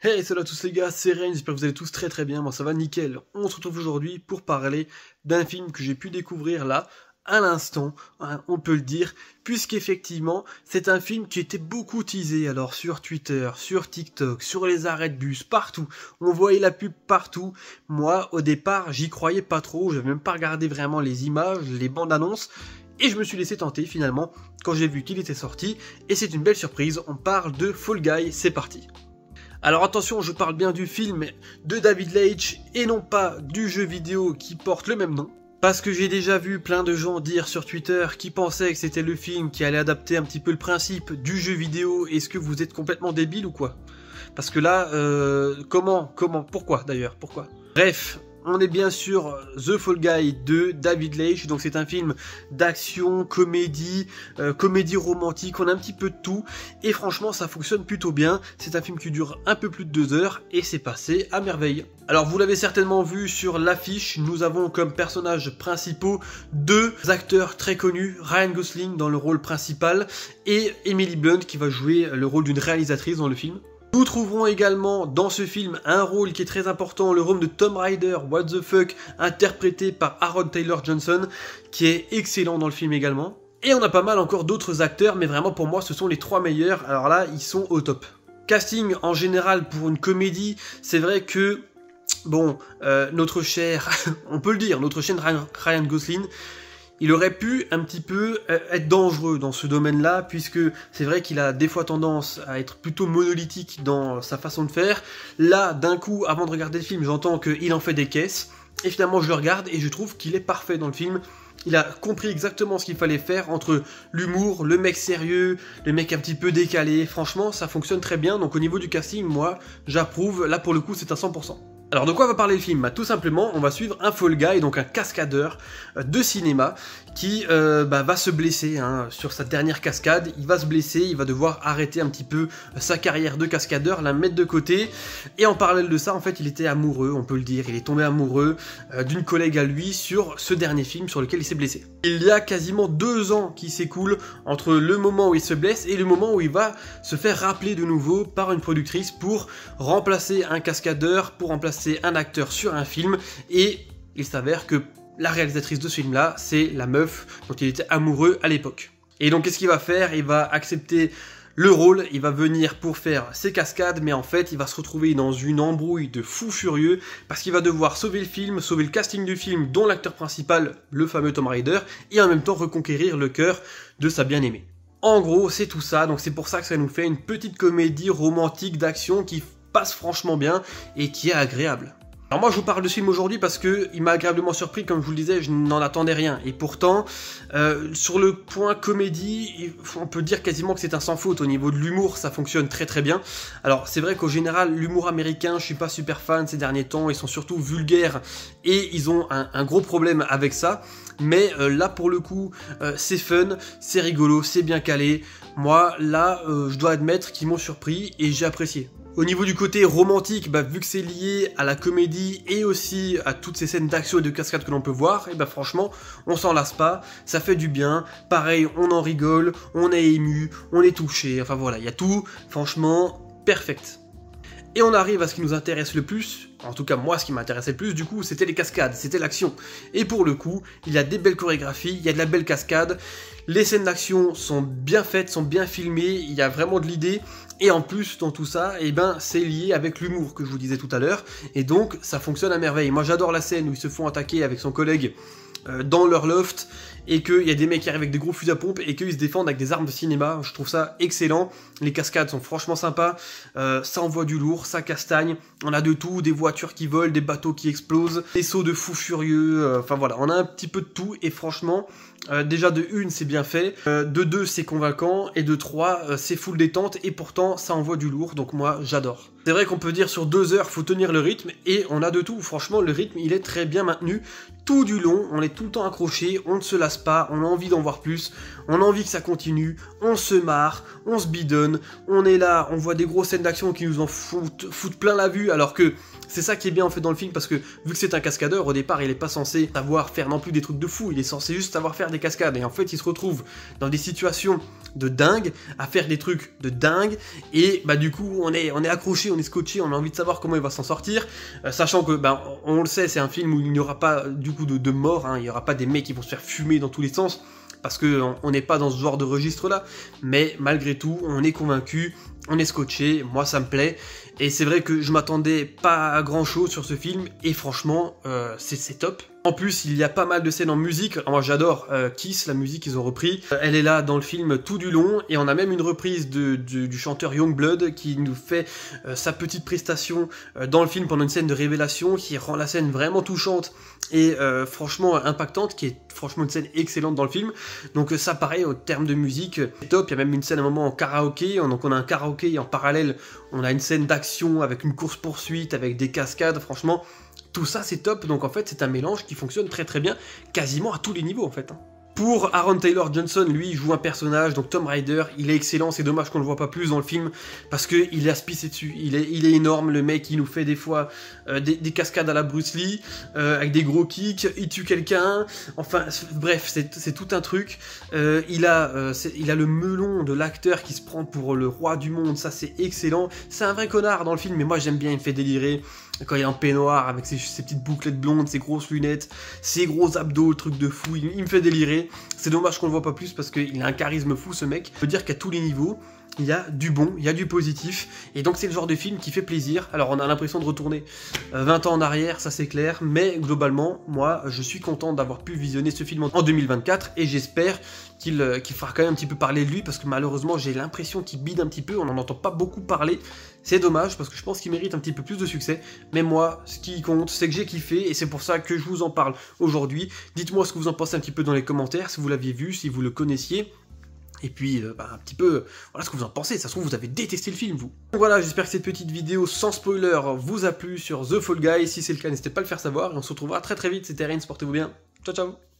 Hey, salut à tous les gars, c'est Rain, j'espère que vous allez tous très bien, moi ça va nickel. On se retrouve aujourd'hui pour parler d'un film que j'ai pu découvrir là, à l'instant, hein, on peut le dire, puisqu'effectivement, c'est un film qui était beaucoup teasé, alors sur Twitter, sur TikTok, sur les arrêts de bus, partout. On voyait la pub partout. Moi, au départ, j'y croyais pas trop, j'avais même pas regardé vraiment les images, les bandes annonces, et je me suis laissé tenter finalement, quand j'ai vu qu'il était sorti, et c'est une belle surprise, on parle de Fall Guy, c'est parti. Alors attention, je parle bien du film de David Leitch et non pas du jeu vidéo qui porte le même nom. Parce que j'ai déjà vu plein de gens dire sur Twitter qui pensaient que c'était le film qui allait adapter un petit peu le principe du jeu vidéo. Est-ce que vous êtes complètement débile ou quoi? Parce que là, pourquoi d'ailleurs? Pourquoi? Bref, on est bien sûr The Fall Guy de David Leitch, donc c'est un film d'action, comédie, comédie romantique, on a un petit peu de tout, et franchement ça fonctionne plutôt bien, c'est un film qui dure un peu plus de 2 heures, et c'est passé à merveille. Alors vous l'avez certainement vu sur l'affiche, nous avons comme personnages principaux 2 acteurs très connus, Ryan Gosling dans le rôle principal, et Emily Blunt qui va jouer le rôle d'une réalisatrice dans le film. Nous trouverons également dans ce film un rôle qui est très important, le rôle de Tom Rider, What the Fuck, interprété par Aaron Taylor Johnson, qui est excellent dans le film également. Et on a pas mal encore d'autres acteurs, mais vraiment pour moi ce sont les 3 meilleurs, alors là ils sont au top. Casting en général pour une comédie, c'est vrai que, bon, notre cher, on peut le dire, notre cher Ryan Gosling, il aurait pu un petit peu être dangereux dans ce domaine-là, puisque c'est vrai qu'il a des fois tendance à être plutôt monolithique dans sa façon de faire. Là, d'un coup, avant de regarder le film, j'entends qu'il en fait des caisses, et finalement je le regarde et je trouve qu'il est parfait dans le film. Il a compris exactement ce qu'il fallait faire entre l'humour, le mec sérieux, le mec un petit peu décalé. Franchement, ça fonctionne très bien, donc au niveau du casting, moi, j'approuve. Là, pour le coup, c'est à 100%. Alors de quoi va parler le film? Bah, tout simplement, on va suivre un Fall Guy, donc un cascadeur de cinéma, qui va se blesser sur sa dernière cascade. Il va se blesser, il va devoir arrêter un petit peu sa carrière de cascadeur, la mettre de côté. Et en parallèle de ça, en fait, il était amoureux, on peut le dire. Il est tombé amoureux d'une collègue à lui sur ce dernier film sur lequel il s'est blessé. Il y a quasiment 2 ans qui s'écoulent entre le moment où il se blesse et le moment où il va se faire rappeler de nouveau par une productrice pour remplacer un cascadeur, pour remplacer un acteur sur un film, et il s'avère que la réalisatrice de ce film-là, c'est la meuf dont il était amoureux à l'époque. Et donc qu'est-ce qu'il va faire? Il va accepter le rôle, il va venir pour faire ses cascades, mais en fait il va se retrouver dans une embrouille de fou furieux, parce qu'il va devoir sauver le film, sauver le casting du film, dont l'acteur principal, le fameux Tom Rider, et en même temps reconquérir le cœur de sa bien-aimée. En gros, c'est tout ça, donc c'est pour ça que ça nous fait une petite comédie romantique d'action qui passe franchement bien et qui est agréable. Alors moi je vous parle de ce film aujourd'hui parce que il m'a agréablement surpris, comme je vous le disais, je n'en attendais rien. Et pourtant, sur le point comédie, on peut dire quasiment que c'est un sans faute. Au niveau de l'humour, ça fonctionne très bien. Alors c'est vrai qu'au général, l'humour américain, je suis pas super fan ces derniers temps, ils sont surtout vulgaires et ils ont un gros problème avec ça. Mais là pour le coup, c'est fun, c'est rigolo, c'est bien calé. Moi là, je dois admettre qu'ils m'ont surpris et j'ai apprécié. Au niveau du côté romantique, vu que c'est lié à la comédie et aussi à toutes ces scènes d'action et de cascade que l'on peut voir, et franchement, on s'en lasse pas, ça fait du bien, pareil, on en rigole, on est ému, on est touché, enfin voilà, il y a tout, franchement, perfect. Et on arrive à ce qui nous intéresse le plus, en tout cas moi ce qui m'intéressait le plus du coup, c'était les cascades, c'était l'action. Et pour le coup, il y a des belles chorégraphies, il y a de la belle cascade, les scènes d'action sont bien faites, sont bien filmées, il y a vraiment de l'idée, et en plus dans tout ça, c'est lié avec l'humour que je vous disais tout à l'heure, et donc ça fonctionne à merveille. Moi j'adore la scène où ils se font attaquer avec son collègue dans leur loft, et qu'il y a des mecs qui arrivent avec des gros fusils à pompe et qu'ils se défendent avec des armes de cinéma. Je trouve ça excellent, les cascades sont franchement sympas, ça envoie du lourd, ça castagne, on a de tout, des voitures qui volent, des bateaux qui explosent, des sauts de fous furieux, enfin voilà, on a un petit peu de tout, et franchement, déjà de 1 c'est bien fait, de 2 c'est convaincant, et de 3 c'est full détente, et pourtant ça envoie du lourd, donc moi j'adore. C'est vrai qu'on peut dire sur 2 heures faut tenir le rythme, et on a de tout, franchement le rythme il est très bien maintenu, tout du long, on est tout le temps accroché, on ne se lasse pas, on a envie d'en voir plus, on a envie que ça continue, on se marre, on se bidonne, on est là, on voit des grosses scènes d'action qui nous en foutent plein la vue, alors que c'est ça qui est bien en fait dans le film, parce que vu que c'est un cascadeur, au départ il est pas censé savoir faire non plus des trucs de fou, il est censé juste savoir faire des cascades, et en fait il se retrouve dans des situations de dingue, à faire des trucs de dingue, et bah du coup on est accroché, on est scotché, on a envie de savoir comment il va s'en sortir, sachant que bah, on le sait, c'est un film où il n'y aura pas du coup de mort, hein, il n'y aura pas des mecs qui vont se faire fumer dans tous les sens, parce qu'on n'est pas dans ce genre de registre là, mais malgré tout on est convaincu, on est scotché, moi ça me plaît, et c'est vrai que je m'attendais pas à grand chose sur ce film, et franchement c'est top. En plus, il y a pas mal de scènes en musique. Alors moi j'adore Kiss, la musique qu'ils ont repris. Elle est là dans le film tout du long, et on a même une reprise du chanteur Youngblood qui nous fait sa petite prestation dans le film pendant une scène de révélation qui rend la scène vraiment touchante et franchement impactante, qui est franchement une scène excellente dans le film. Donc ça pareil, au terme de musique, c'est top. Il y a même une scène à un moment en karaoké, donc on a un karaoké et en parallèle on a une scène d'action avec une course-poursuite, avec des cascades, franchement... Tout ça c'est top, donc en fait c'est un mélange qui fonctionne très très bien, quasiment à tous les niveaux en fait. Pour Aaron Taylor Johnson, lui il joue un personnage, donc Tom Rider, il est excellent, c'est dommage qu'on le voit pas plus dans le film, parce qu'il est à se pisser dessus, il est énorme, le mec il nous fait des fois des cascades à la Bruce Lee, avec des gros kicks, il tue quelqu'un, enfin bref, c'est tout un truc, il a le melon de l'acteur qui se prend pour le roi du monde, ça c'est excellent, c'est un vrai connard dans le film, mais moi j'aime bien, il me fait délirer, quand il est en peignoir, avec ses petites bouclettes blondes, ses grosses lunettes, ses gros abdos, le truc de fou, il me fait délirer. C'est dommage qu'on le voit pas plus parce qu'il a un charisme fou ce mec. Je peux dire qu'à tous les niveaux, il y a du bon, il y a du positif, et donc c'est le genre de film qui fait plaisir. Alors on a l'impression de retourner 20 ans en arrière, ça c'est clair, mais globalement, moi je suis content d'avoir pu visionner ce film en 2024, et j'espère qu'il fera quand même un petit peu parler de lui, parce que malheureusement j'ai l'impression qu'il bide un petit peu, on n'en entend pas beaucoup parler, c'est dommage, parce que je pense qu'il mérite un petit peu plus de succès, mais moi, ce qui compte, c'est que j'ai kiffé, et c'est pour ça que je vous en parle aujourd'hui. Dites-moi ce que vous en pensez un petit peu dans les commentaires, si vous l'aviez vu, si vous le connaissiez, et puis un petit peu, voilà ce que vous en pensez, ça se trouve vous avez détesté le film vous. Donc voilà, j'espère que cette petite vidéo sans spoiler vous a plu sur The Fall Guy, si c'est le cas n'hésitez pas à le faire savoir, et on se retrouvera très très vite, c'était Reigns, portez-vous bien, ciao ciao.